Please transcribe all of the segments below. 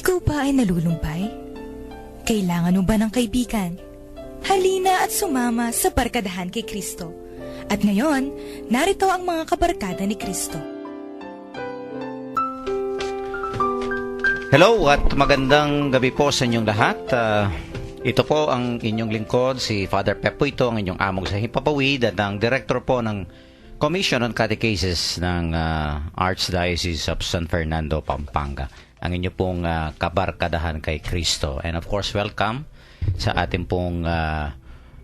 Ikaw ba ay nalulumbay? Kailangan mo ba ng kaibigan? Halina at sumama sa Barkadahan kay Kristo. At ngayon, narito ang mga kabarkada ni Kristo. Hello at magandang gabi po sa inyong lahat. Ito po ang inyong lingkod, si Father Pep po ito, ang inyong among sa Himpapawid at ang director po ng Commission on Catechesis ng Archdiocese of San Fernando, Pampanga. Ang inyo pong kabarkadahan kay Kristo. And of course, welcome sa ating pong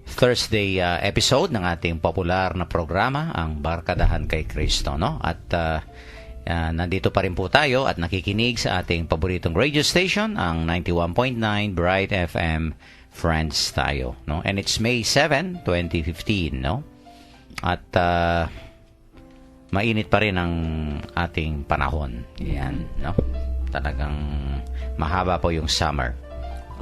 Thursday episode ng ating popular na programa, ang Barkadahan kay Kristo. No? At nandito pa rin po tayo at nakikinig sa ating paboritong radio station, ang 91.9 Bright FM Friends tayo. No? And it's May 7, 2015. No? At mainit pa rin ang ating panahon. Yan. No? Talagang mahaba po yung summer.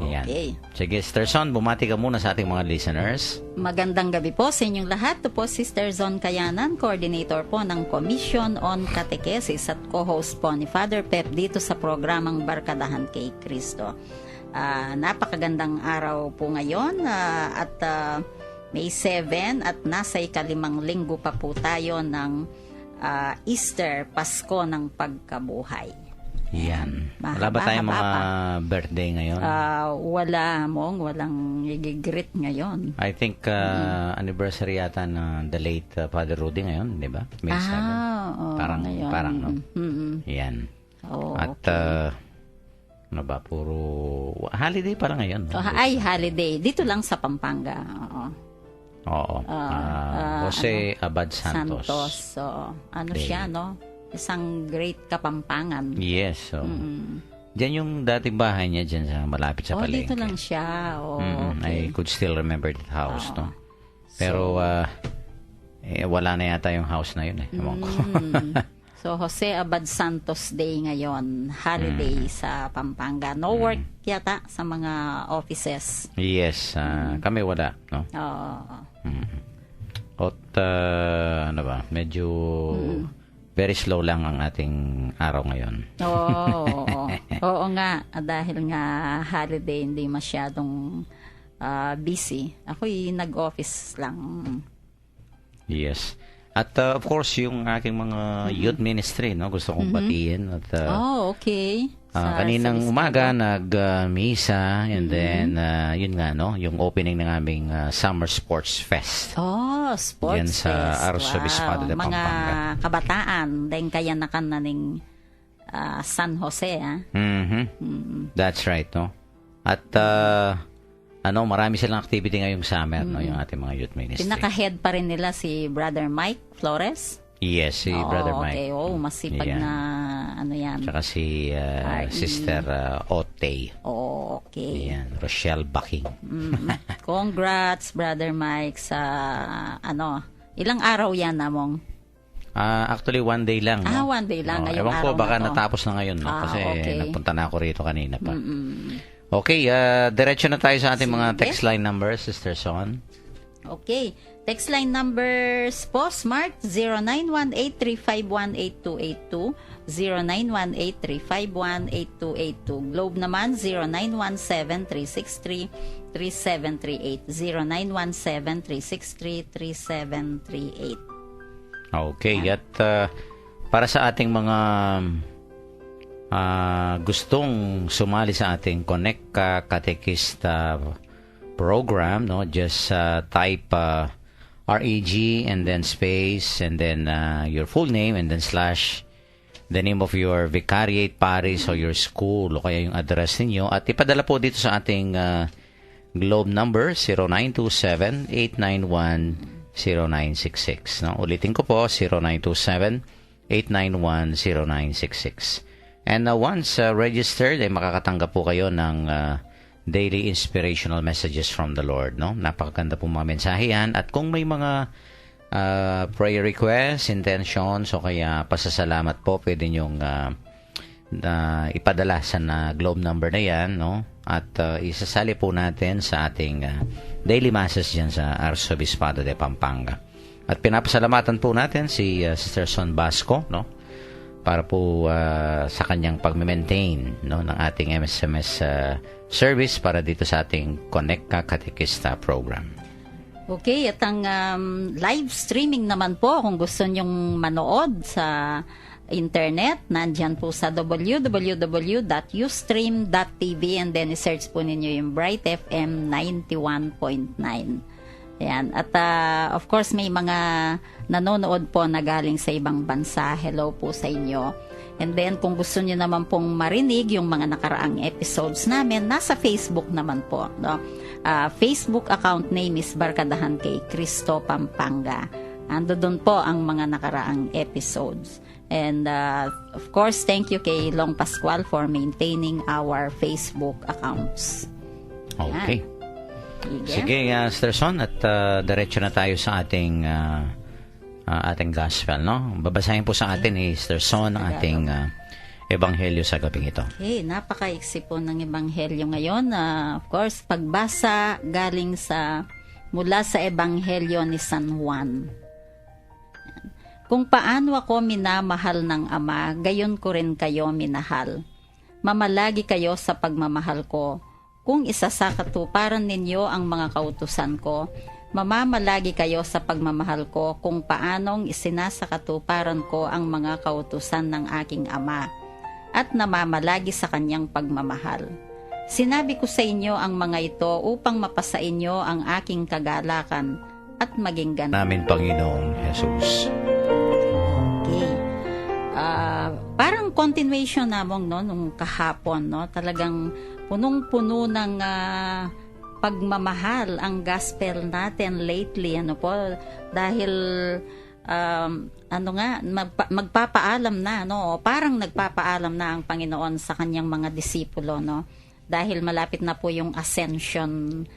Yan. Okay. Sige, Sister Son, bumati ka muna sa ating mga listeners. Magandang gabi po sa inyong lahat. Ito po Sister Zon Kayanan, coordinator po ng Commission on Catechesis at co-host po ni Father Pep dito sa programang Barkadahan kay Kristo. Napakagandang araw po ngayon at May 7 at nasa ikalimang linggo pa po tayo ng Easter, Pasko ng Pagkabuhay. Yan. Wala ba tayong mga birthday ngayon? Walang i-greet ngayon. I think anniversary yata na the late Father Rudy ngayon, di ba? May 7. Parang, no? Mm-hmm. Yan. At, okay. ano ba, puro holiday pala ngayon. No? Holiday. Dito lang sa Pampanga. Oo. Jose Abad Santos. Day. Siya, no? Isang great Kapampangan. Yes. So, diyan yung dating bahay niya dyan sa malapit sa palengke. Dito lang siya. Okay. I could still remember that house, no? Pero, wala na yata yung house na yun, eh. So, Jose Abad Santos Day ngayon. Holiday sa Pampanga. No work yata sa mga offices. Yes. Kami wala, no? At, ano ba, medyo very slow lang ang ating araw ngayon. Oo nga. Dahil nga holiday, hindi masyadong busy. Ako'y nag-office lang. Yes. At of course, yung aking mga youth ministry, no, gusto kong batiin. At, okay. Kaninang umaga, nag-misa, and then, yun nga, no, yung opening ng aming Summer Sports Fest. Sports yan Fest. Sa Arzobispado de Pampanga. Mga kabataan, dahil kaya nakananing San Jose, That's right, no? At, marami silang activity ngayong summer, no, yung ating mga youth ministry. Pinaka-head pa rin nila si Brother Mike Flores. Yes, si Brother Mike. Okay, masipag na, yan. Tsaka si Sister Otey. Okay. Yan, Rochelle Baking. Congrats, Brother Mike, sa, ilang araw yan, Namong? Actually, one day lang. No? One day lang. Ngayong ewan ko, araw baka na to. Natapos na ngayon, no? Kasi okay. Nagpunta na ako rito kanina pa. Okay, diretso na tayo sa ating mga text line numbers, Sister Son. Okay. Text line numbers po, Smart 0918-351-8282, 0918-351-8282. Globe naman 0917-363-3738, 0917-363-3738. Okay, at para sa ating mga gustong sumali sa ating Connect Catechist program, no, just type REG and then space and then your full name and then slash the name of your vicariate, parish o your school o kaya yung address ninyo at ipadala po dito sa ating Globe number 0927-891-0966. No? Ulitin ko po 0927-891-0966. And once registered ay makakatanggap po kayo ng daily inspirational messages from the Lord, no? Napakaganda po mga mensahe yan. At kung may mga prayer requests, intentions, o kaya pasasalamat po, pwede nyong ipadala sa Globe number na yan, no? At isasali po natin sa ating daily masses dyan sa Arzobispado de Pampanga. At pinapasalamatan po natin si Sister Son Basco, no? para po sa kanyang pag-maintain, no, ng ating MSMS service para dito sa ating Connect Ka Katekista program. Okay, at ang live streaming naman po, kung gusto nyong manood sa internet, nandyan po sa www.ustream.tv, and then i-search po ninyo yung Bright FM 91.9. Ayan. At of course, may mga nanonood po na galing sa ibang bansa. Hello po sa inyo. And then, kung gusto niyo naman pong marinig yung mga nakaraang episodes namin, nasa Facebook naman po. No? Facebook account name is Barkadahan kay Cristo Pampanga. Ando doon po ang mga nakaraang episodes. And of course, thank you kay Long Pascual for maintaining our Facebook accounts. Okay. Ayan. Sige, Sister Son, at diretso na tayo sa ating gospel, no? Babasahin po sa atin ni Sister Son ang ating ebanghelyo sa gabing ito. Okay, napakaiksi po ng ebanghelyo ngayon. Of course, pagbasa galing mula sa ebanghelyo ni San Juan. Kung paano ako minamahal ng Ama, gayon ko rin kayo minahal. Mamalagi kayo sa pagmamahal ko. Kung isasakatuparan ninyo ang mga kautusan ko, mamamalagi kayo sa pagmamahal ko kung paanong isinasakatuparan ko ang mga kautusan ng aking Ama, at namamalagi sa kanyang pagmamahal. Sinabi ko sa inyo ang mga ito upang mapasa inyo ang aking kagalakan at maging ganun. Namin Panginoong Jesus. Okay. Parang continuation namong nung kahapon, no? Talagang punong-puno ng pagmamahal ang gospel natin lately, dahil magpapaalam na, no? Parang nagpapaalam na ang Panginoon sa kanyang mga disipulo, no? Dahil malapit na po yung Ascension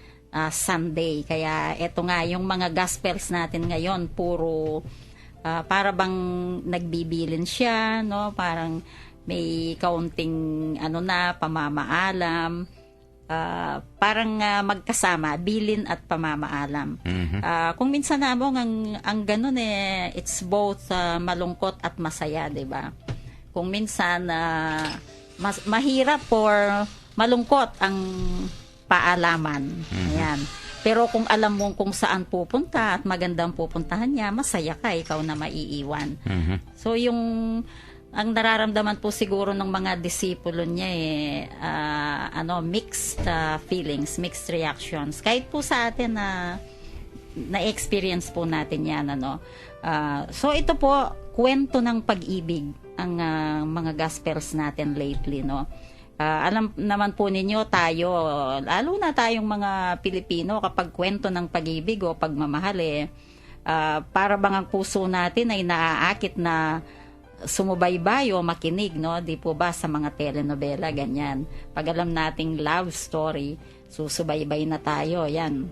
Sunday. Kaya eto nga, yung mga gospels natin ngayon, puro para bang nagbibilin siya, no? Parang may kaunting pamamaalam, parang magkasama, bilin at pamamaalam. Kung minsan namong ang ganun it's both malungkot at masaya, 'di ba? Kung minsan mahirap or malungkot ang paalaman. Ayan. Pero kung alam mo kung saan pupunta at magandang pupuntahan niya, masaya ka, ikaw na maiiwan. So ang nararamdaman po siguro ng mga disipulo niya mixed feelings, mixed reactions. Kahit po sa atin na-experience po natin yan, so ito po, kwento ng pag-ibig ang mga gospels natin lately, no? Alam naman po ninyo, tayo, lalo na tayong mga Pilipino, kapag kwento ng pag-ibig o pagmamahal, para bang ang puso natin ay naaakit na sumubaybay o makinig, no? Di po ba sa mga telenovela, ganyan. Pag alam nating love story, susubaybay na tayo, yan.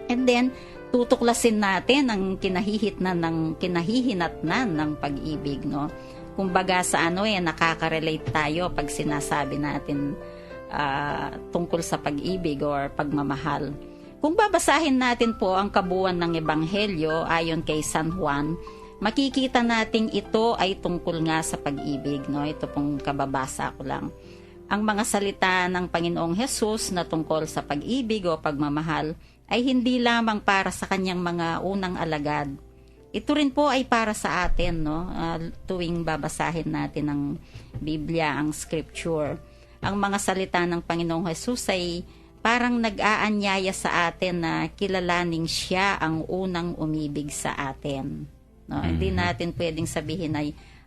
And then, tutuklasin natin ang kinahihinatnan ng pag-ibig, no? Kumbaga sa nakaka-relate tayo pag sinasabi natin tungkol sa pag-ibig or pagmamahal. Kung babasahin natin po ang kabuuan ng Ebanghelyo ayon kay San Juan, makikita nating ito ay tungkol nga sa pag-ibig, no? Ito pong kababasa ko lang. Ang mga salita ng Panginoong Hesus na tungkol sa pag-ibig o pagmamahal ay hindi lamang para sa kanyang mga unang alagad. Ito rin po ay para sa atin, no? Tuwing babasahin natin ang Biblia, ang Scripture. Ang mga salita ng Panginoong Hesus ay parang nag-aanyaya sa atin na kilalaning siya ang unang umibig sa atin. No? Hindi natin pwedeng sabihin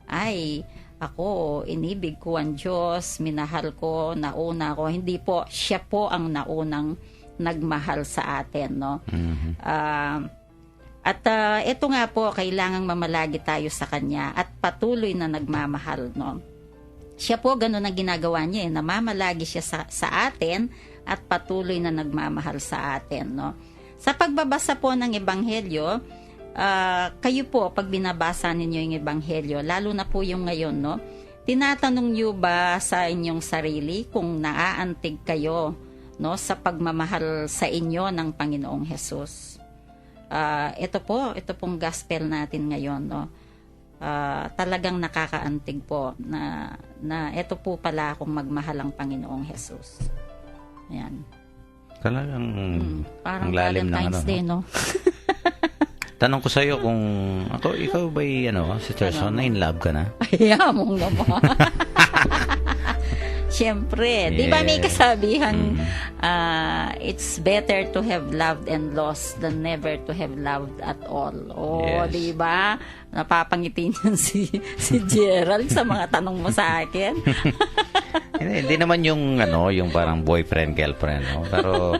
ay ako, inibig ko ang Diyos, minahal ko, nauna ko. Hindi po, siya po ang naunang nagmahal sa atin, no? Ito nga po, kailangang mamalagi tayo sa Kanya at patuloy na nagmamahal, no? Siya po, ganun ang ginagawa niya, namamalagi siya sa atin at patuloy na nagmamahal sa atin, no? Sa pagbabasa po ng Ebanghelyo, kayo po, pag binabasa ninyo yung Ebanghelyo, lalo na po yung ngayon, no? Tinatanong niyo ba sa inyong sarili kung naaantig kayo, no, sa pagmamahal sa inyo ng Panginoong Hesus? Ito pong gospel natin ngayon, no? talagang nakakaantig po na eto po pala akong magmahal ang Panginoong Jesus. Ayan. Talagang Parang ang lalim ng Valentine's Day, no? Tanong ko sa'yo kung ikaw ba'y Sister Son, na in love ka na? Ayamong naman. Siyempre, di ba may kasabihan, it's better to have loved and lost than never to have loved at all. Yes. Di ba? Napapangiti niyan si Gerald sa mga tanong mo sa akin. Hindi naman yung parang boyfriend girlfriend, no? Pero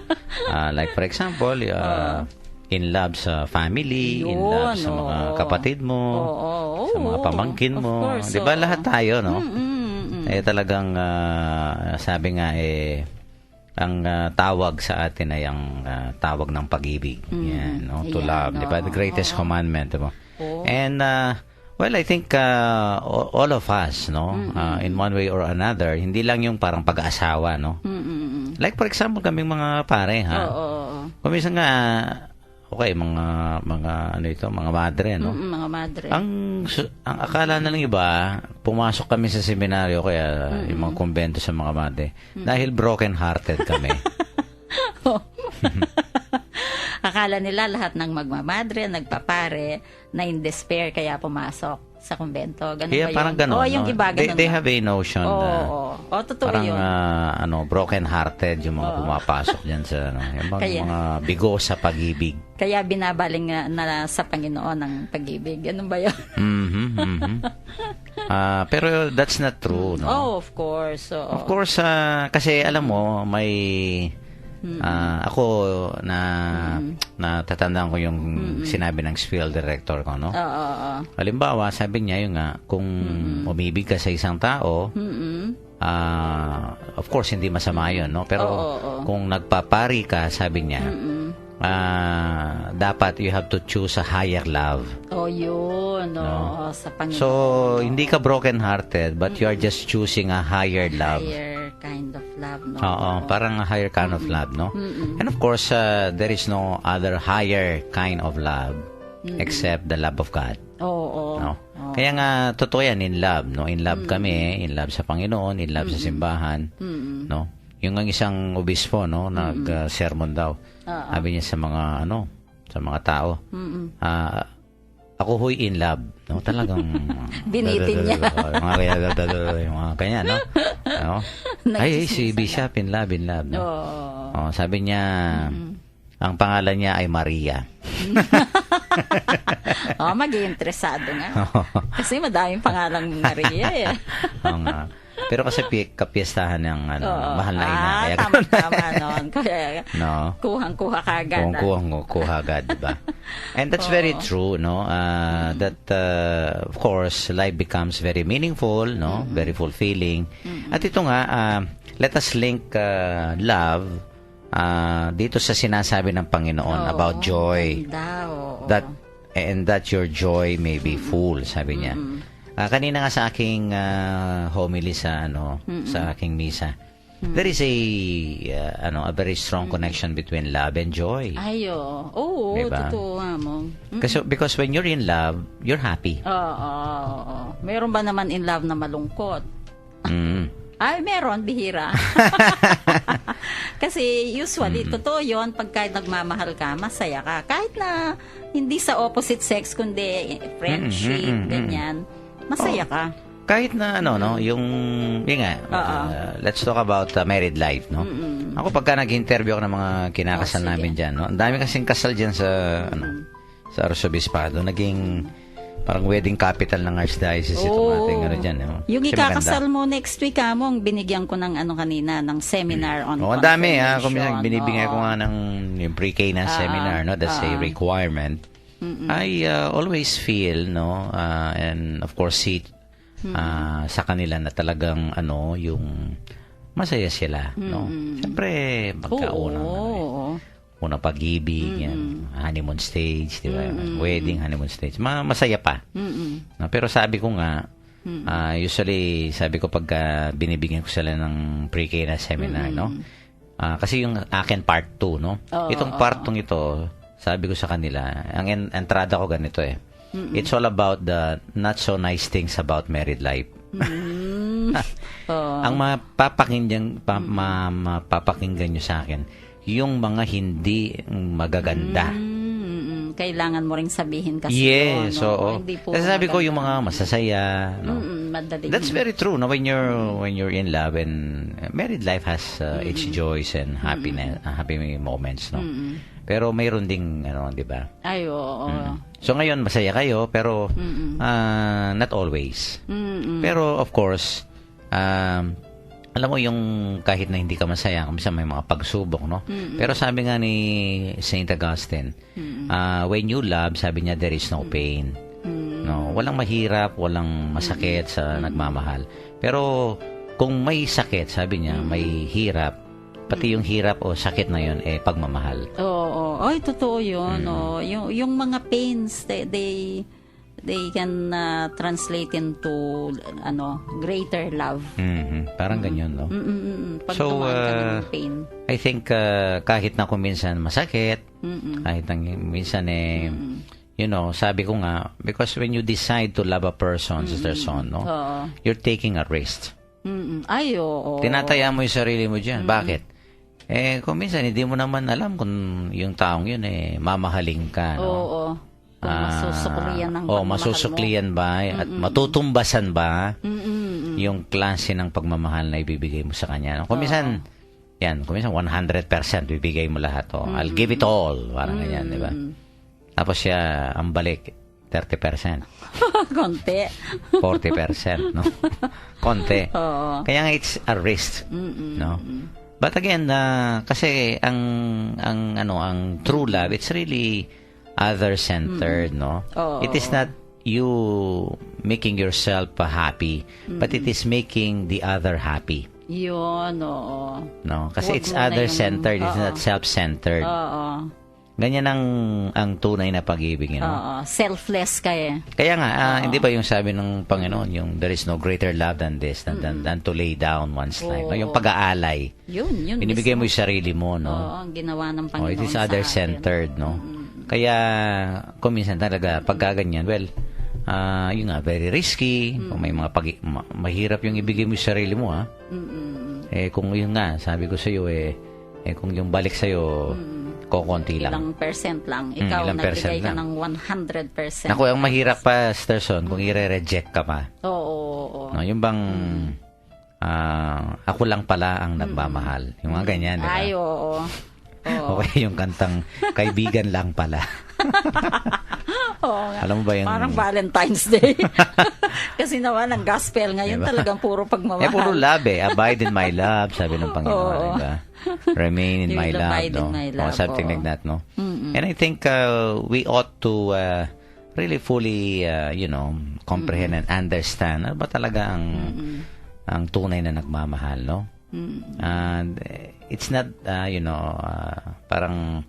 like for example, in love sa family, in love sa mga kapatid mo, sa mga pamangkin mo. Course, 'Di ba lahat tayo, no? Talagang sabi nga ang tawag sa atin ay ang tawag ng pag-ibig. Yan, no? To love, 'di ba? The greatest commandment, 'di ba? And well, I think all of us, no, in one way or another, hindi lang yung parang pag-aasawa, no? Like for example, kaming mga pare, ha? Kuminsan nga, okay, mga madre, no? Mga madre. Ang akala na lang iba, pumasok kami sa seminaryo, kaya yung mga kumbento sa mga madre, dahil broken-hearted kami. Akala nila lahat ng magmamadre, nagpapare, na in despair kaya pumasok sa kumbento. Ganun Kaya ba yun? parang ganun. Yung iba, ganun. They have a notion na totoo parang yun. broken-hearted yung mga pumapasok dyan sa yung mga bigo sa pag-ibig. Kaya binabaling na sa Panginoon ang pag-ibig. Ganun ba yun? Pero that's not true, no? Oh, of course. Of course, kasi alam mo, may ako natatandaan ko yung sinabi ng spiel director ko, no? Halimbawa, sabi niya yung kung umibig ka sa isang tao, of course hindi masama yun, no? Pero kung nagpapari ka, sabi niya, dapat you have to choose a higher love. Yun, no? Sa Panginoon. So, hindi ka broken-hearted, but you are just choosing a higher love. Higher kind of love, no? Parang a higher kind of love, no? And of course, there is no other higher kind of love except the love of God. No? Kaya nga, totoo yan, in love, no? In love kami, in love sa Panginoon, in love sa simbahan, no? Yung ang isang obispo, no, nag-sermon daw. Sabi niya sa mga, sa mga tao, ako ho'y in love, no? Talagang binitin niya. Yung mga kanya, no? Ay, si Bishop in love, no? Sabi niya, ang pangalan niya ay Maria. Mag-iinteresado nga. Kasi madaming pangalang Maria, eh. Pero kasi kapiestahan ng mahal na ina. Kaya tama noon. Kaya kuhang-kuha kagad. Kuhang-kuha agad, diba? And that's very true, no? That, of course, life becomes very meaningful, no? Very fulfilling. At ito nga, let us link love dito sa sinasabi ng Panginoon about joy. That your joy may be full, sabi niya. Kanina nga sa aking homily sa sa aking misa, there is a very strong connection between love and joy. Diba? Totoo mo. Because when you're in love, you're happy. Meron ba naman in love na malungkot? Ay, meron, bihira. Kasi usually, totoo yun, pagka nagmamahal ka, masaya ka. Kahit na hindi sa opposite sex, kundi friendship, ganyan. Masaya ka. Kahit na let's talk about married life, no? Ako pagka nag-interview ako ng mga kinakasal namin diyan, no? Ang dami kasing kasal diyan sa sa Arsobispado, naging parang wedding capital ng Archdiocese itong ating diyan, no? Yung ikakasal mo next week, mong binigyan ko ng kanina, ng seminar on confirmation. Ang dami, binibigyan ko nga ng yung pre-K na seminar, no? That's a requirement. I always feel, no, and of course see sa kanila na talagang yung masaya sila, no. Siyempre unang pag-ibig, yan, honeymoon stage, di ba? Wedding, honeymoon stage, masaya pa. No, pero sabi ko nga, usually sabi ko pagka binibigyan ko sila ng pre-K na seminar, no, kasi yung akin part 2, no, itong part 2 ito, sabi ko sa kanila, ang entrada ko ganito It's all about the not so nice things about married life. Ang mapapakinggan nyo sa akin, yung mga hindi magaganda. Kailangan mo ring sabihin kasi Yes, yun, no? oo. Hindi po Kasi sabi ko maganda. yung mga masasaya, no? Madaling. That's very true, no? When you're in love, and married life has its joys and happiness, happy moments, no? Pero mayroon ding di ba? Ay, oo. So ngayon masaya kayo, pero not always. Pero of course, alam mo yung kahit na hindi ka masaya, minsan may mga pagsubok, no? Pero sabi nga ni Saint Augustine, when you love, sabi niya, there is no pain. No, walang mahirap, walang masakit sa nagmamahal. Pero kung may sakit, sabi niya, may hirap, pati yung hirap o sakit na yun, pagmamahal. Oo. Ay, totoo yun. Oh. Yung mga pains, they can translate into greater love. Parang ganyan, no? Pag So, dumaan ka ng pain. I think kahit na kung minsan masakit, kahit na minsan sabi ko nga, because when you decide to love a person, Sister Son, no? You're taking a risk. Ay, oo. Tinataya mo yung sarili mo dyan. Bakit? Kung minsan hindi mo naman alam kung yung taong yun mamahalin ka, no? Oo. Kung masusuklian ng pagmamahal masusuklian ba at matutumbasan ba yung klase ng pagmamahal na ibibigay mo sa kanya. Kung minsan 100% bibigay mo lahat. I'll give it all. Parang ganyan, di ba? Tapos siya, ang balik, 30%. Konti. 40%, no? Konti. Oo. Kaya nga it's a risk, no? But again, kasi ang true love, it's really other-centered, no? It is not you making yourself happy, but it is making the other happy. Yun, oo. No? Kasi Huwag it's mo na other-centered, yung- it's not self-centered. Oo. Ganyan ang tunay na pag-ibig, you know? Oo. Selfless ka eh. Kaya nga, hindi ba yung sabi ng Panginoon, yung there is no greater love than this, than to lay down one's life. No? Yung pag-aalay. Yun. Binibigay mo yung sarili mo, no? Oo, ang ginawa ng Panginoon It is sa other-centered, no? Kaya, kung minsan talaga, pagkaganyan, yun nga, very risky. Kung may mga mahirap yung ibigay mo yung sarili mo, ha? Kung yun nga, sabi ko sa'yo, kung yung balik sa'yo, kokonti lang. Ilang percent lang. Ikaw, ilang percent nagbigay ka lang. ng 100%. Naku, ang mahirap pa, Sterson, kung i-reject ka pa. Oo. No, yung bang, ako lang pala ang nagmamahal. Yung mga ganyan, di ba? Ay, oo. Okay, yung kantang, kaibigan lang pala. Oo nga. Alam mo ba yung... Parang Valentine's Day. Kasi naman, ang gospel ngayon Diba? talagang puro pagmamahal. Puro love Abide in my love, sabi ng Panginoon. Oo. Diba? Remain in You my will love, abide in no? my love, Something oo. like that, no? And I think we ought to really fully, comprehend and understand ano ba talaga ang tunay na nagmamahal, no? And it's not, parang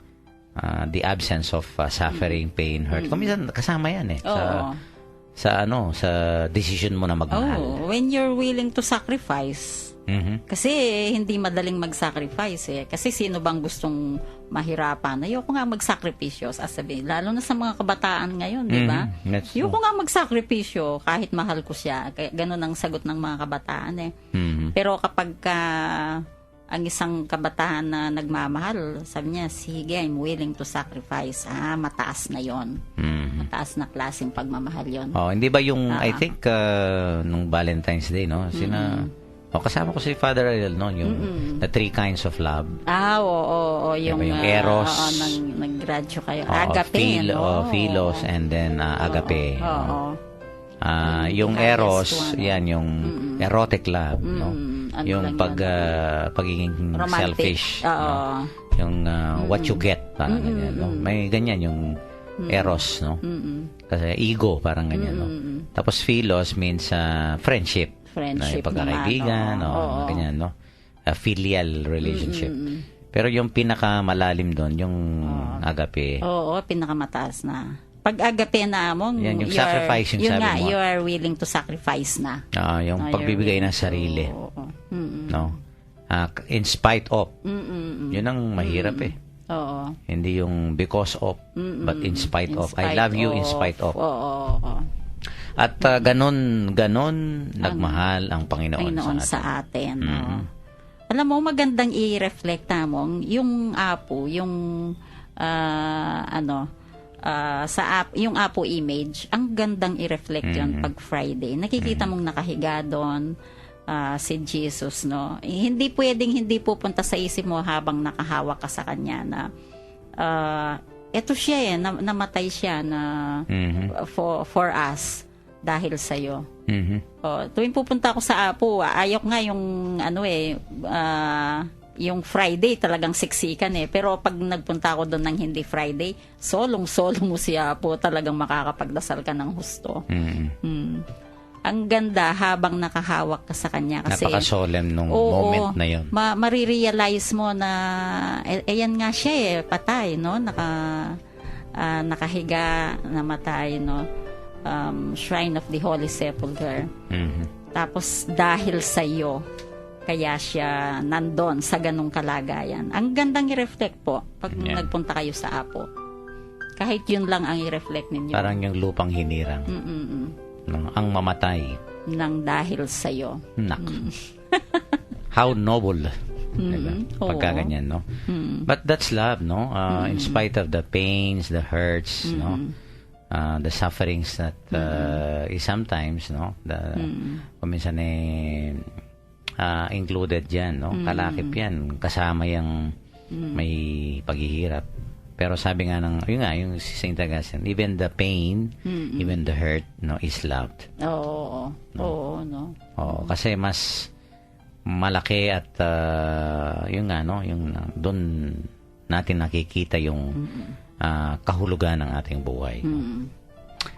the absence of suffering, pain, hurt. Kung minsan kasama yan sa decision mo na magmahal. Oh, when you're willing to sacrifice. Kasi hindi madaling mag-sacrifice. Kasi sino bang gustong mahirapan? Ayoko nga magsakripisyo, sasabihin. Lalo na sa mga kabataan ngayon, di ba? Ayoko nga magsakripisyo kahit mahal ko siya. Ganun ang sagot ng mga kabataan Pero kapag ang isang kabataan na nagmamahal, sabi niya, sige, I'm willing to sacrifice. Mataas na yon. Mataas na klaseng pagmamahal yon. Hindi ba yung, I think, nung Valentine's Day, no? Kasama ko si Father Ariel, no? Yung the three kinds of love. Oo. Yung Eros. nag-gradyo kayo. Agape, Philos, and then agape. Oo. Yung Eros, yan, yung erotic love, no? Ano Yung pagiging romantic. selfish. No? Yung what you get, parang ganyan, no? May ganyan yung Eros, no? Kasi ego, parang ganyan, no? Tapos Philos means friendship. Friendship yung pagkakaibigan, ganyan, no? Filial relationship. Pero yung pinakamalalim doon, yung agape. Oo, pinakamataas na. Pag agape na mo, yan, yung sacrifice, yung sabi mo. you are willing to sacrifice na. Yung pagbibigay ng sarili. No? In spite of. Yun ang mahirap Oo. Hindi yung because of, but in spite of. I love you in spite of. Oo. At ganon nagmahal ang Panginoon sa atin. oo. Alam mo, magandang i-reflect mo yung apo, yung apo image, ang gandang i-reflect yun pag Friday. Nakikita mong nakahiga doon si Jesus, no? Hindi pwedeng hindi pupunta sa isip mo habang nakahawak ka sa kanya na eto siya namatay siya na for us dahil sa iyo. Tuwing pupunta ako sa Apo, ayok nga yung yung Friday talagang siksikan pero pag nagpunta ako doon ng hindi Friday, solong-solo mo si Apo, talagang makakapagdasal ka ng husto. Ang ganda habang nakahawak ka sa kanya kasi napaka-solemn nung moment na yun. Marirealize mo na ayan nga siya patay, no? Nakahiga, namatay, no? Shrine of the Holy Sepulchre. Tapos dahil sa iyo kaya siya nandun sa ganung kalagayan. Ang gandang i-reflect po pag nagpunta kayo sa Apo. Kahit yun lang ang i-reflect ninyo. Parang yung lupang hinirang. Ang mamatay. Nang dahil sa'yo. Nak. How noble. Diba? Pagka ganyan, no? But that's love, no? In spite of the pains, the hurts, no? The sufferings that is sometimes, no? Kuminsan included yan, no? Kalakip yan. Kasama yung may paghihirap. Pero sabi nga yung si St. Augustine, even the pain, even the hurt, no, is loved. Oo, no. Oo, kasi mas malaki at yung doon natin nakikita yung kahulugan ng ating buhay.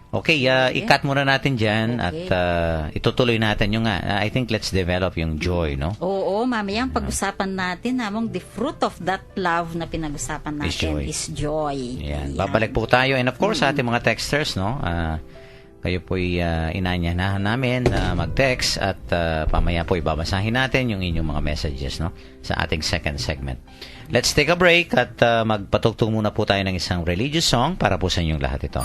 Okay, i-cut muna natin dyan at itutuloy natin yung I think let's develop yung joy, no? Oo, mamayang pag-usapan natin namang the fruit of that love na pinag-usapan natin is joy. Yan. Babalik po tayo and of course sa ating mga texters, no? Kayo po'y inanyahan namin na mag-text at pamaya po'y babasahin natin yung inyong mga messages, no? Sa ating second segment. Let's take a break at magpatugtog muna po tayo ng isang religious song para po sa inyong lahat ito.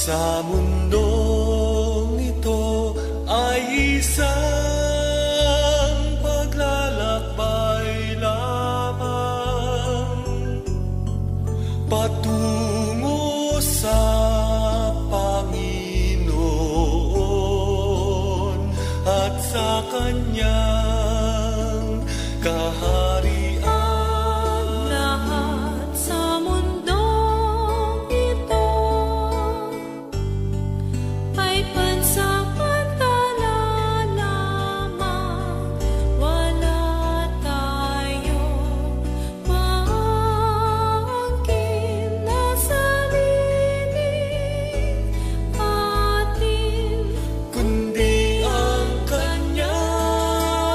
Sa mundong ito ay isang paglalakbay lamang patungo sa Panginoon at sa Kanyang kaharian. Kundi ang Kanyang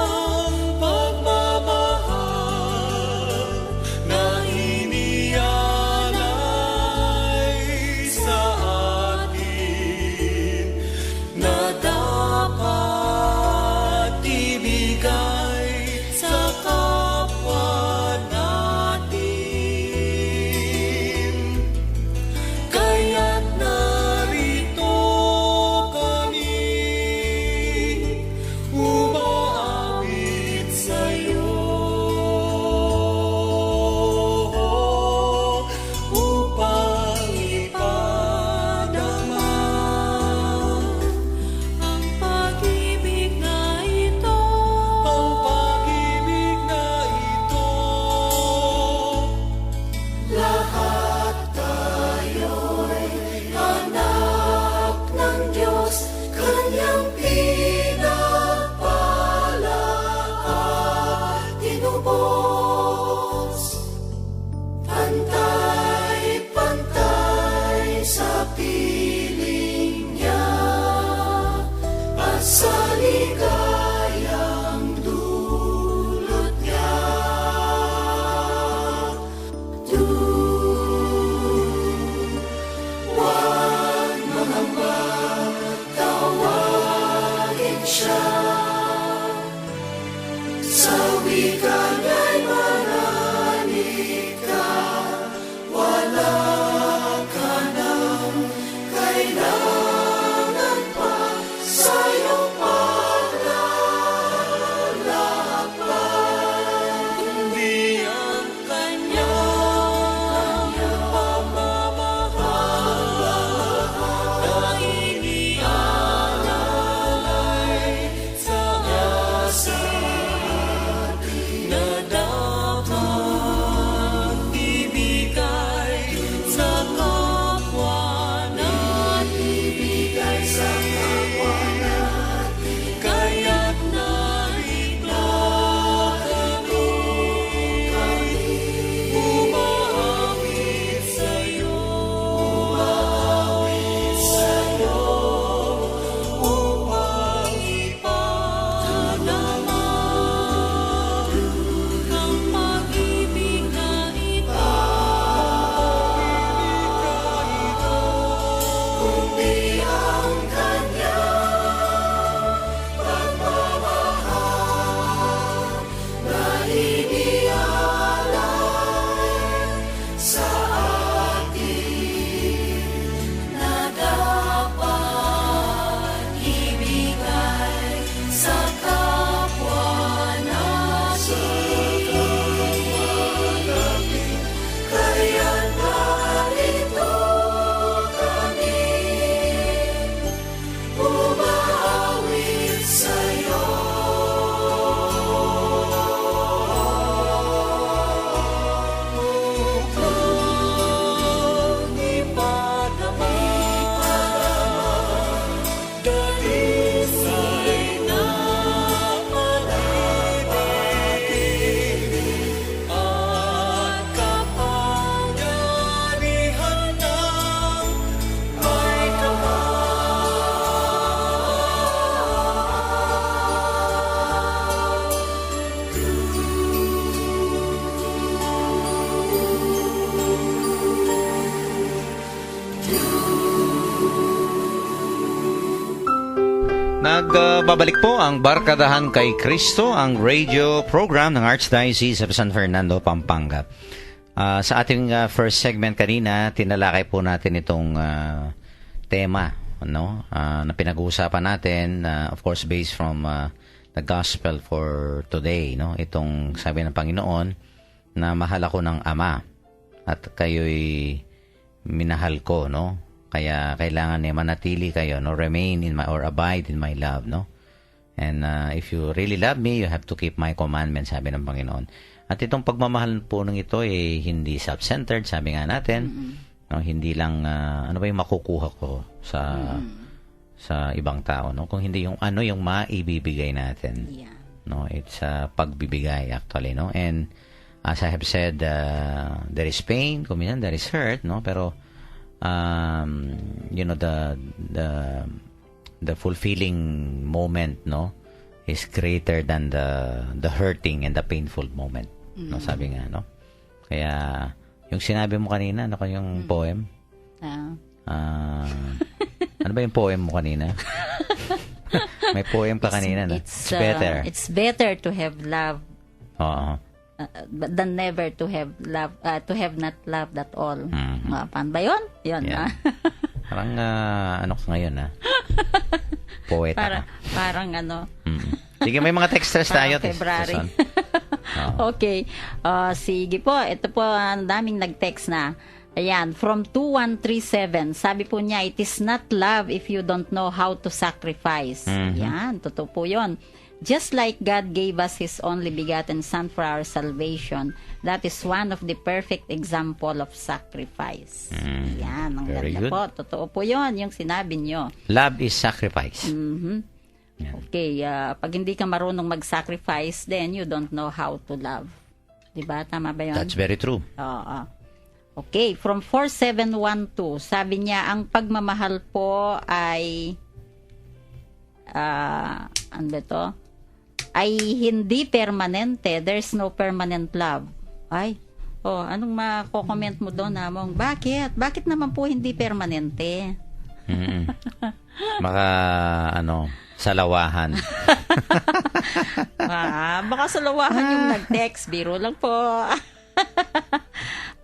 Nagbabalik po ang Barkadahan kay Cristo, ang radio program ng Archdiocese of San Fernando, Pampanga. Sa ating first segment kanina, tinalakay po natin itong tema, no? Na pinag-uusapan natin, of course based from the gospel for today, no? Itong sabi ng Panginoon na mahal ako ng Ama at kayo'y minahal ko, no? Kaya kailangan manatili kayo, no? Remain in my or abide in my love, no? And if you really love me, you have to keep my commandments, sabi ng Panginoon. At itong pagmamahal po ng ito hindi self-centered, sabi nga natin. No, hindi lang ano ba yung makukuha ko sa ibang tao, no? Kung hindi yung ano yung maibibigay natin. Yeah. No, it's pagbibigay actually, no? And as I have said, there is pain, kuminsan there is hurt, no? Pero you know, the fulfilling moment, no, is greater than the hurting and the painful moment, no, sabi nga, no. Kaya yung sinabi mo kanina, ano yung poem? Ano ba yung poem mo kanina? May poem ka kanina, no? It's better. It's better to have love Oo. than never to have love, to have not loved at all. Paano ba yun? Yun. Yeah. Parang ano ka ngayon, ha? Poeta ka. Parang ano. Sige, may mga texters tayo. February. Okay. Sige po. Ito po, ang daming nag-text na. Ayan, from 2137, sabi po niya, it is not love if you don't know how to sacrifice. Yan, totoo po yun. Just like God gave us His only begotten Son for our salvation, that is one of the perfect example of sacrifice. Yan, ang ganda po. Totoo po yun, yung sinabi nyo. Love is sacrifice. Okay, pag hindi ka marunong mag-sacrifice, then you don't know how to love. Diba? Tama ba yun? That's very true. Oo. Okay, from 4712, sabi niya, ang pagmamahal po ay ano ba ito? Ay hindi permanente. There's no permanent love. Ay, anong mako-comment mo doon, Among? Bakit? Bakit naman po hindi permanente? Baka, salawahan. Baka salawahan yung nag-text. Biro lang po.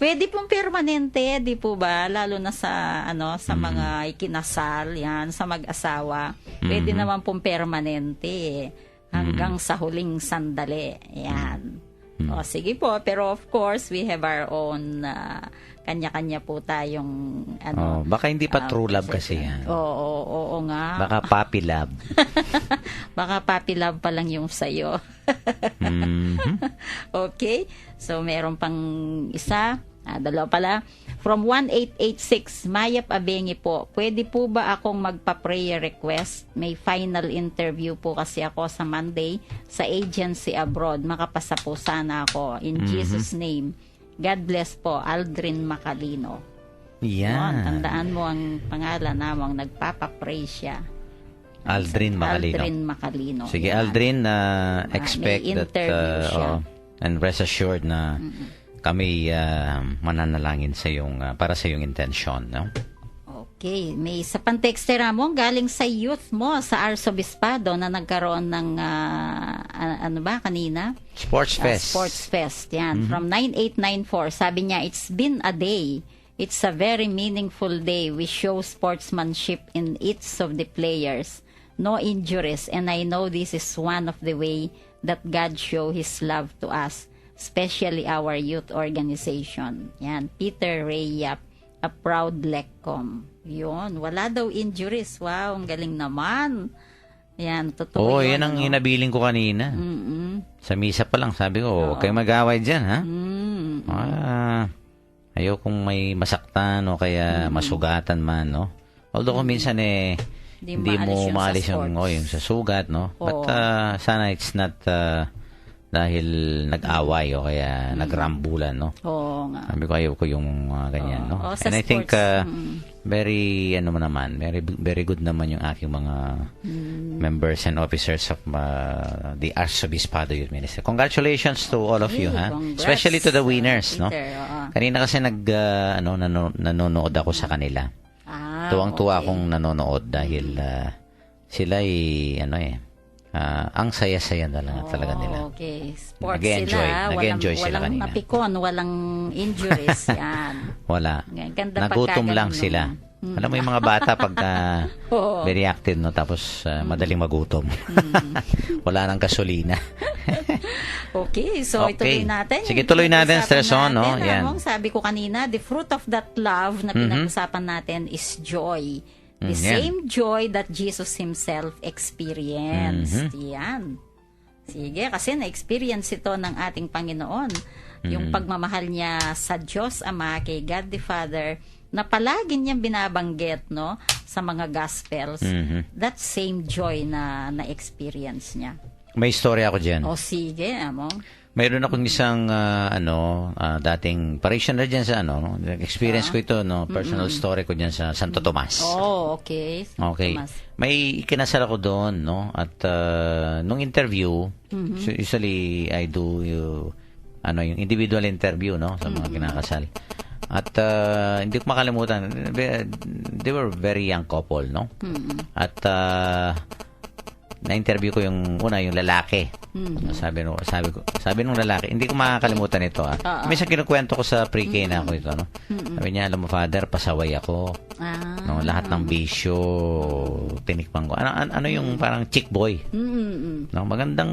Pwede pong permanente, di po ba? Lalo na sa sa mga ikinasal, yan, sa mag-asawa. Pwede naman pong permanente hanggang sa huling sandali. Yan. O sige po, pero of course, we have our own kanya-kanya po tayong baka hindi pa true love kasi yan. Oo nga. Baka puppy love. Baka puppy love pa lang yung sayo. Okay. So, meron pang isa. Dalawa pala. From 1886, Mayap Abengi po, pwede po ba akong magpa-prayer request? May final interview po kasi ako sa Monday sa agency abroad. Makapasa po sana ako. In Jesus' name. God bless po. Aldrin Macalino. Yan. Tandaan mo ang pangalan namang nagpapa-pray siya. Aldrin Macalino. Aldrin Macalino. Sige, yan. Aldrin, expect that and rest assured na kami mananalangin sa iyong para sa iyong intensyon, no? Okay, may isa pang texter mo galing sa youth mo sa Arsobispado na nagkaroon ng kanina? Sports Fest. Sports Fest, yan. From 9894, sabi niya, it's been a day. It's a very meaningful day. We show sportsmanship in each of the players. No injuries, and I know this is one of the way that God show His love to us, especially our youth organization. Yan, Peter Rayap, a proud Lecom. Yun, wala daw injuries. Wow, ang galing naman. Yan, totoo yun. Yan ang inabiling ko kanina. Sa misa pa lang, sabi ko, huwag kayo mag-away dyan, ha? Ayaw kung may masaktan o kaya masugatan man, no? Although kung minsan hindi mo maalis yung sa sugat, no? But sana it's not dahil nag-away o kaya nagrambulan, no? Oo nga. Sabi ko, ayaw ko yung ganyan, no? And I think very very good naman yung aking mga members and officers of the Arsobispado Youth Ministry. Congratulations to all of you, ha? Congrats, Especially to the winners, Peter, no? Kanina kasi nanonood ako sa kanila. Tuwang-tuwa akong nanonood dahil sila ang saya-saya talaga nila. Okay. Sports Nag-e-enjoy. sila. Nag-e-enjoy sila walang kanina. napikon, walang injuries. Yan. Wala. Ganda Nagutom pagka lang ganun. sila. Alam mo yung mga bata pagka Oo. very active, no? Tapos madaling magutom. Wala nang gasolina. Okay, so Okay. ituloy natin. Sige, tuloy natin, Pinag-usapan Stress on, no? natin, Yan. Sabi ko kanina, the fruit of that love na pinag-usapan natin is joy. The yan. same joy that Jesus Himself experienced. Yan. Sige, kasi na-experience ito ng ating Panginoon. Yung pagmamahal niya sa Diyos Ama, kay God the Father, na palagi niyang binabanggit, no, sa mga Gospels. That same joy na na-experience niya. May story ako dyan. O sige, amo. Mayroon akong isang dating parishioner dyan sa experience ko ito, no, personal story ko dyan sa Santo Tomas. Oh, okay. Okay. Tomas. May ikinasal ako doon, no, at nung interview, usually I do yung individual interview, no, sa mga kinakasal. At hindi ko makalimutan, they were very young couple, no? At na-interview ko yung lalaki. Sabi nung lalaki, hindi ko makakalimutan ito. Minsan kinukwento ko sa pre-K na ako ito, no? Sabi niya, alam mo, Father, pasaway ako. No, lahat ng bisyo tinikman ko. Ano yung parang chick boy? No, magandang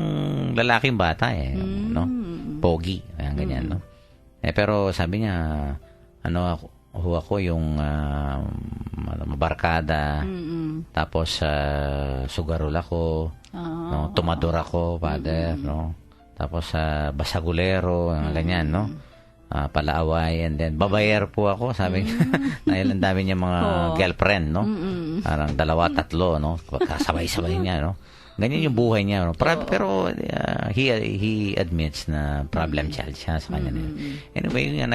lalaking bata no? Pogi, ayan ganyan, no? Pero sabi niya, ako yung mabarkada. Tapos sugarol ako, no, tumador ako, Father, no. Tapos basagulero, ganyan, no. Palaaway, and then babayer po ako, sabi niya. Dahil ang dami niya mga girlfriend, no. Parang 2-3, no. Kasabay-sabay niya, no. Ganyan yung buhay niya, no? Pero he admits na problem child siya sa kanya. Anyway, yung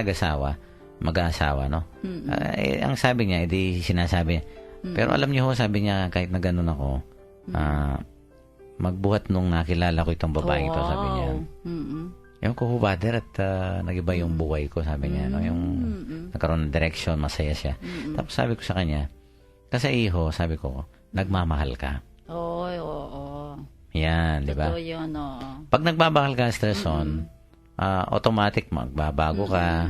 mag-aasawa, no? Ang sabi niya, sinasabi niya, pero alam niyo ho, sabi niya, kahit na ganun ako, magbuhat nung nakilala ko itong babae ito, sabi niya. Yung ko, Father, at nagiba yung buhay ko, sabi niya, no? Yung nagkaroon ng direction, masaya siya. Tapos sabi ko sa kanya, kasi iho, sabi ko, nagmamahal ka. Oo. Yan, di ba? Totoo yun, Pag nagmamahal ka, stress on, automatic magbabago ka,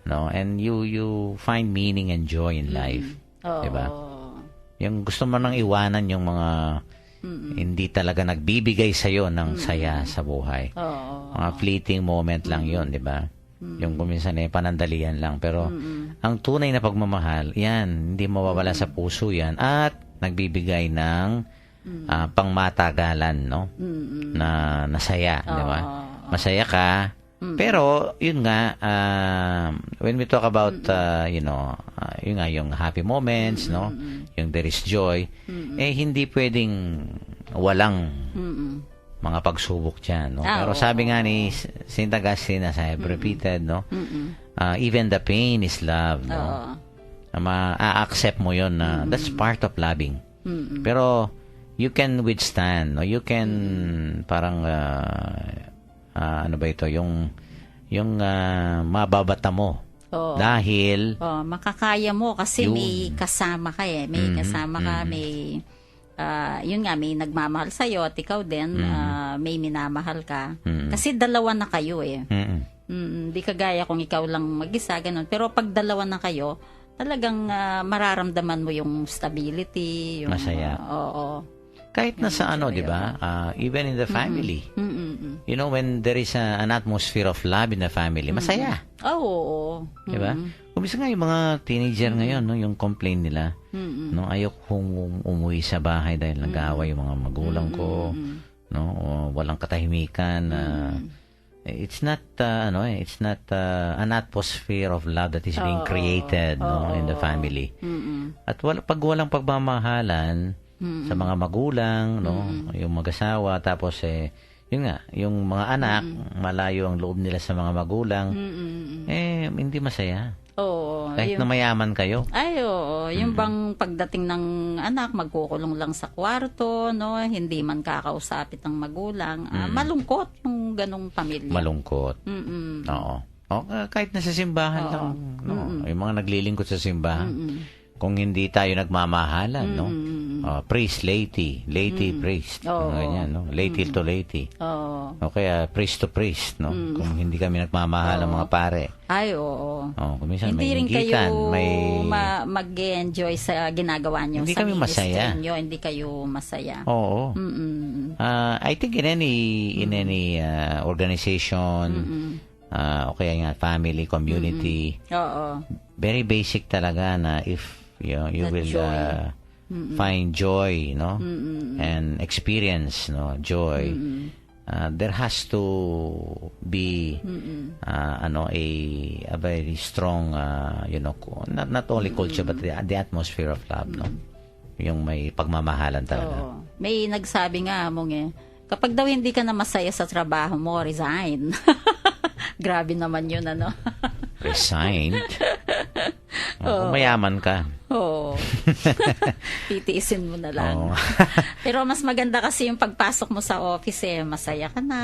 no? And you find meaning and joy in life. Di ba? Yung gusto mo nang iwanan yung mga hindi talaga nagbibigay sa'yo ng saya sa buhay. Mga fleeting moment lang yun, di ba? Yung kuminsan panandalian lang. Pero ang tunay na pagmamahal, yan, hindi mawawala sa puso yan. At nagbibigay ng pangmatagalan, no? Na saya, di ba? Masaya ka. Pero, yun nga, when we talk about, yun nga, yung happy moments, no? Yung there is joy, hindi pwedeng walang mga pagsubok dyan, no? Pero sabi nga ni St. Augustine, as I have repeated, no? Even the pain is love, no? Ma-accept mo yun na that's part of loving. Pero, you can withstand, no? You can, parang, ano ba ito, yung mababata mo. Dahil makakaya mo kasi may kasama ka may kasama ka, may yun nga, may nagmamahal sa'yo at ikaw din may minamahal ka. Kasi dalawa na kayo di kagaya kung ikaw lang mag-isa, ganun. Pero pag dalawa na kayo, talagang mararamdaman mo yung stability, yung masaya. Kahit na sa di ba? Even in the family. You know, when there is an atmosphere of love in the family, masaya. Oo. Di ba? Kumisa nga yung mga teenager ngayon, no, yung complain nila, no, ayok kong umuwi sa bahay dahil nag-aaway yung mga magulang ko, no, o walang katahimikan. It's not, it's not an atmosphere of love that is being created, no, in the family. At pag walang pagmamahalan sa mga magulang, no, yung mag-asawa, tapos yun nga, yung mga anak, malayo ang loob nila sa mga magulang, hindi masaya. Kahit na mayaman kayo. Yung bang pagdating ng anak, magkukulong lang sa kwarto, no, hindi man kakausapit ng magulang, malungkot yung ganong pamilya. Malungkot. Oo. Kahit na sa simbahan lang, no, yung mga naglilingkod sa simbahan, kung hindi tayo nagmamahalan, no? Priest, laity, priest, Oo. ganyan, no? Laity to laity. Oo. O kaya priest to priest, no? Kung hindi kami nagmamahal ng mga pare. Ay, oo. Kung minsan Hindi may rin inggitan, kayo may... mag-enjoy sa ginagawa nyo Hindi sa kami ministry masaya. nyo. Hindi kayo masaya. Oo. Mm-mm. I think in any organization, o kaya nga family, community, Oo. very basic talaga na if you That will joy. find joy, no, and experience, no, joy, there has to be a very strong not only culture but the atmosphere of love, no, yung may pagmamahalan talaga. Oo. May nagsabi nga mong kapag daw hindi ka na masaya sa trabaho mo, resign. Grabe naman yun, ano? Resigned. Kung mayaman ka. Oo. Titiisin mo na lang. Oo. Pero mas maganda kasi yung pagpasok mo sa office, masaya ka na,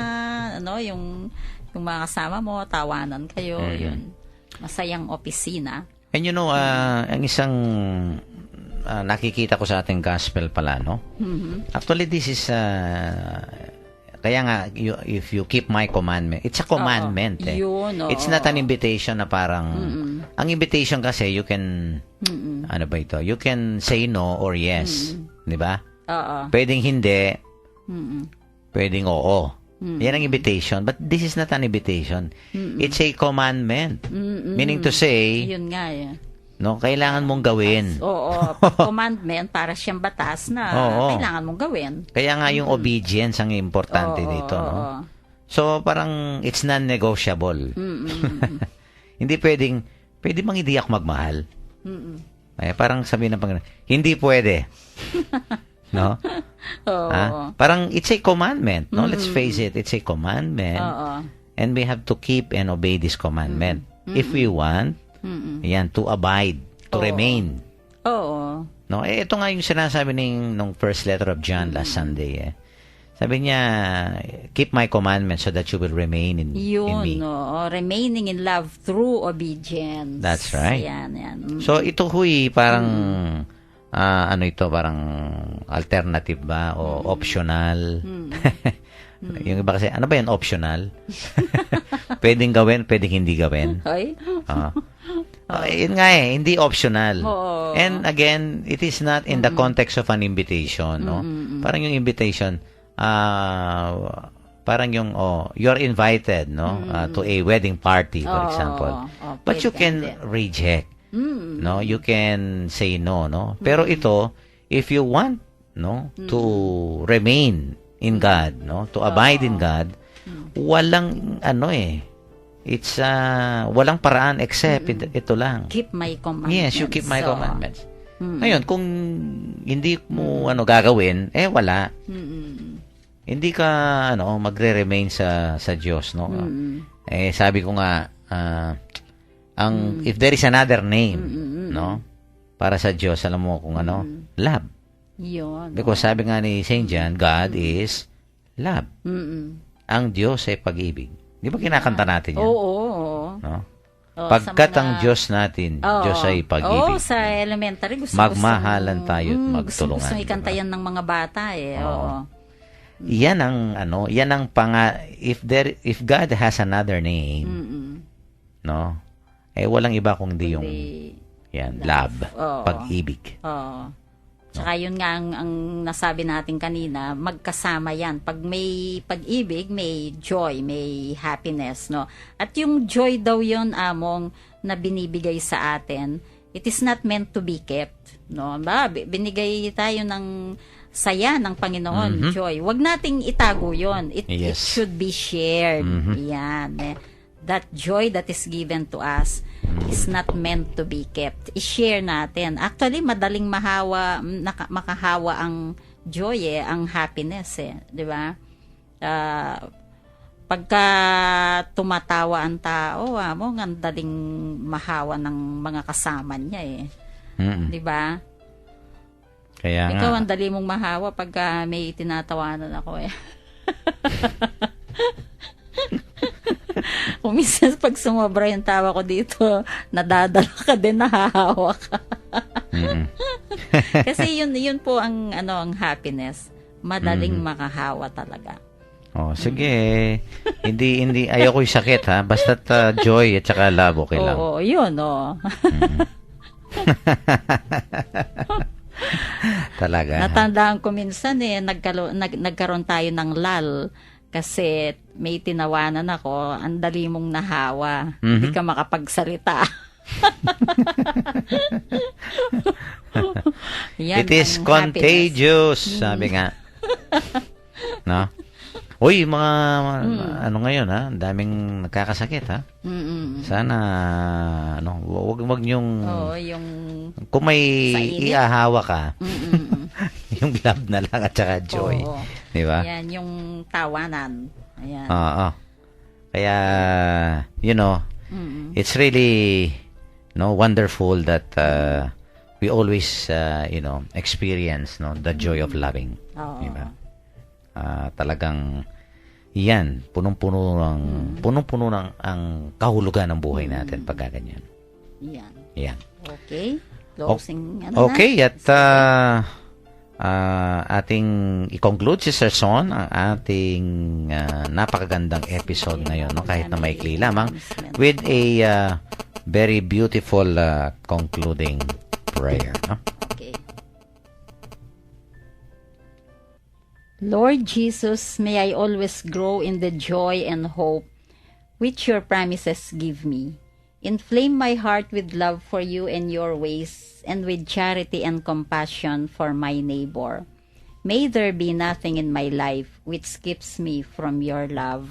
ano, yung mga kasama mo, tawanan kayo, yun. Masayang opisina. And you know, ang isang nakikita ko sa ating gospel pala, no? Actually, this is kaya nga, if you keep my commandment, it's a commandment. Yun, It's not an invitation na parang, ang invitation kasi, you can, ano ba ito? You can say no or yes. Di ba? Oo. Pwedeng hindi, pwedeng oo. Yan ang invitation. But this is not an invitation. It's a commandment. Meaning to say, Yun nga, no, kailangan mong gawin. Oo, commandment para siyang batas na kailangan mong gawin. Kaya nga yung obedience ang importante dito, no? So, parang it's non-negotiable. Hindi pwede bang hindi ako magmahal? Ay, parang sabihin ng Panginoon, hindi pwede. No? Parang it's a commandment, no? Let's face it, it's a commandment. And we have to keep and obey this commandment. If we want, yan, to abide, to remain. Oo. No, ito nga yung sinasabi nung first letter of John last Sunday. Sabi niya, keep my commandments so that you will remain in me. Remaining in love through obedience. That's right. Yan. So, ito huy, parang, parang alternative ba? O optional? Yung iba kasi, ano ba yan, optional? Pwedeng gawin, pwedeng hindi gawin. Ay? Yun nga hindi optional. And again, it is not in the context of an invitation, no? Parang yung invitation, parang yung, you're invited, no? To a wedding party, for example. But you can reject, no? You can say no, no? Pero ito, if you want, no, to remain in God, no? To abide in God, walang, it's walang paraan except ito lang. Keep my commandments. Yes, you keep my commandments. Ngayon, kung hindi mo gagawin, wala. Hindi ka magre-remain sa Diyos, no? Sabi ko nga if there is another name, no? Para sa Diyos, alam mo kung love. Yun. Because sabi nga ni St. John, God is love. Ang Diyos ay pag-ibig. Di ba kinakanta natin yan? Oo. No? Pagkat ang Diyos natin, Diyos ay pag-ibig. Sa elementary, magmahalan tayo at magtulungan. Gusto ikanta yan ng mga bata, Oo. Yan ang if God has another name, no? Walang iba kundi yung love, pag-ibig. Tsaka yun nga ang nasabi natin kanina, magkasama yan. Pag may pag-ibig, may joy, may happiness, no? At yung joy daw yun, Among, na binibigay sa atin, it is not meant to be kept, no? Binigay tayo ng saya ng Panginoon, joy. Huwag nating itago yun. It should be shared. Yan. That joy that is given to us is not meant to be kept. I-share natin. Actually, madaling makahawa ang joy, ang happiness, di ba? Pagka tumatawa ang tao, ang daling mahawa ng mga kasama niya, di ba? Kaya ikaw ang dali mong mahawa pagka may tinatawanan ako, Kung minsan pag sumobra yung tawa ko dito, nadadala ka din, nahahawa ka. Mm-mm. Kasi yun po ang ang happiness. Madaling makahawa talaga. Oh, sige. Hindi ayoko 'yung sakit ha. Basta't joy at saka love okay lang. Oo, yun Talaga. Natandaan ko minsan nagkaroon tayo ng lal kasi may tinawanan ako, ang dali mong nahawa. Hindi ka makapagsalita. Yan It is ang contagious, sabi nga. No? Uy, mga ano ngayon ha, ang daming nagkakasakit ha. Sana wag niyong yung kung may sa init. iahawa ka, yung love na lang at saka joy. Oo. Di ba? Yan, yung tawanan. Ayan. Oo. Kaya, it's really wonderful that we always, experience the joy of loving. Oo. Di ba? Talagang, yan, punong-puno ng ang kahulugan ng buhay natin pagka ganyan. Yan. Yan. Okay. Closing, Okay, at ating i-conclude, Sister Son, ang ating napakagandang episode ngayon, kahit na maikli lamang, with a very beautiful concluding prayer. No? Okay. Lord Jesus, may I always grow in the joy and hope which your promises give me. Inflame my heart with love for you and your ways, and with charity and compassion for my neighbor. May there be nothing in my life which keeps me from your love.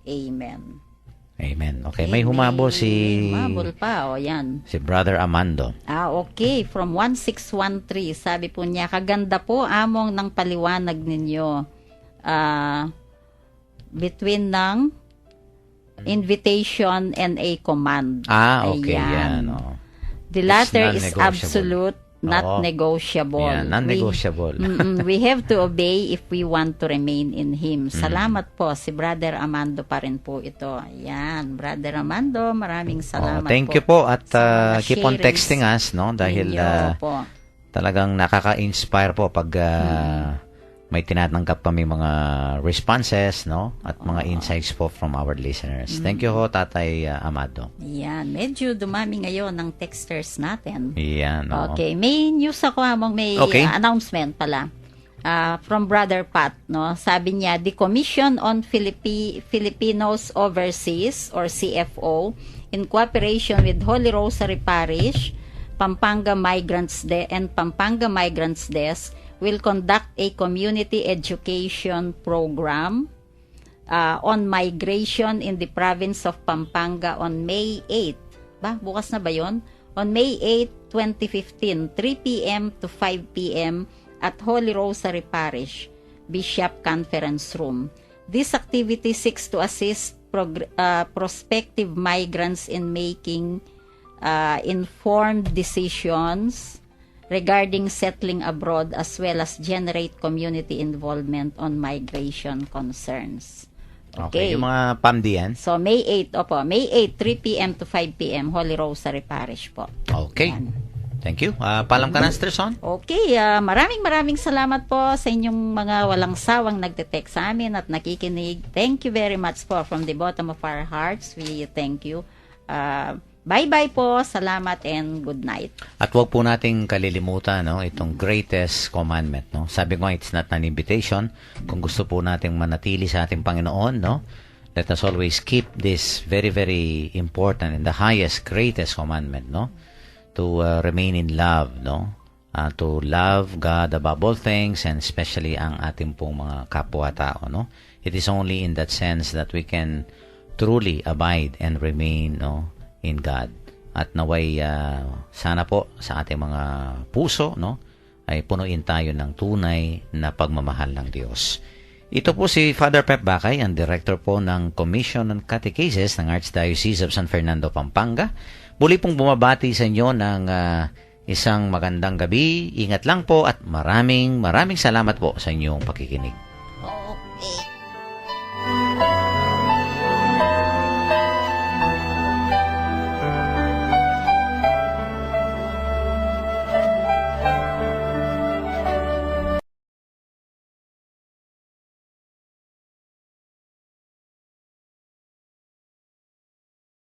Amen. Amen. Okay, may humabol Humabol pa, yan. si Brother Amando. Okay. From 1613, sabi po niya, kaganda po among ng paliwanag ninyo. Between ng invitation and a command. Okay. Ayan. Yan. The latter It's is non-negotiable. absolute, not Oo. negotiable. Yan, non-negotiable. We have to obey if we want to remain in Him. Salamat po. Si Brother Amando pa rin po ito. Ayan. Brother Amando, maraming salamat Thank you po. At sa mga keep on sharings texting us, dahil ninyo po. talagang nakaka-inspire po pag may tinatanggap kami mga responses, at mga insights po from our listeners. Thank you ho, Tatay Amado. Yan. Medyo dumami ngayon ng texters natin. Yan. Okay. May news ako may Okay. announcement pala. From Brother Pat, Sabi niya, the Commission on Filipinos Overseas or CFO in cooperation with Holy Rosary Parish, Pampanga Migrants and Pampanga Migrants Desk will conduct a community education program on migration in the province of Pampanga on May 8. Bukas na ba yun? On May 8, 2015, 3 p.m. to 5 p.m. at Holy Rosary Parish, Bishop Conference Room. This activity seeks to assist prospective migrants in making informed decisions regarding settling abroad, as well as generate community involvement on migration concerns. Okay. Yung mga PAMD yan. So, May 8, May 8, 3 p.m. to 5 p.m., Holy Rosary Parish po. Okay. Yan. Thank you. Paalam ka na, Sister Son. Okay, maraming salamat po sa inyong mga walang sawang nagte-text sa amin at nakikinig. Thank you very much po from the bottom of our hearts. We thank you. Bye-bye po. Salamat and good night. At huwag po nating kalilimutan itong greatest commandment. Sabi ko, it's not an invitation. Kung gusto po nating manatili sa ating Panginoon, let us always keep this very, very important and the highest, greatest commandment, to remain in love, to love God above all things, and especially ang ating pong mga kapwa-tao. It is only in that sense that we can truly abide and remain in God. At naway sana po sa ating mga puso ay punuin tayo ng tunay na pagmamahal ng Diyos. Ito po si Father Pep Bacay, ang director po ng Commission on Catechesis ng Archdiocese of San Fernando, Pampanga. Muli pong bumabati sa inyo ng isang magandang gabi. Ingat lang po at maraming salamat po sa inyong pakikinig. Okay.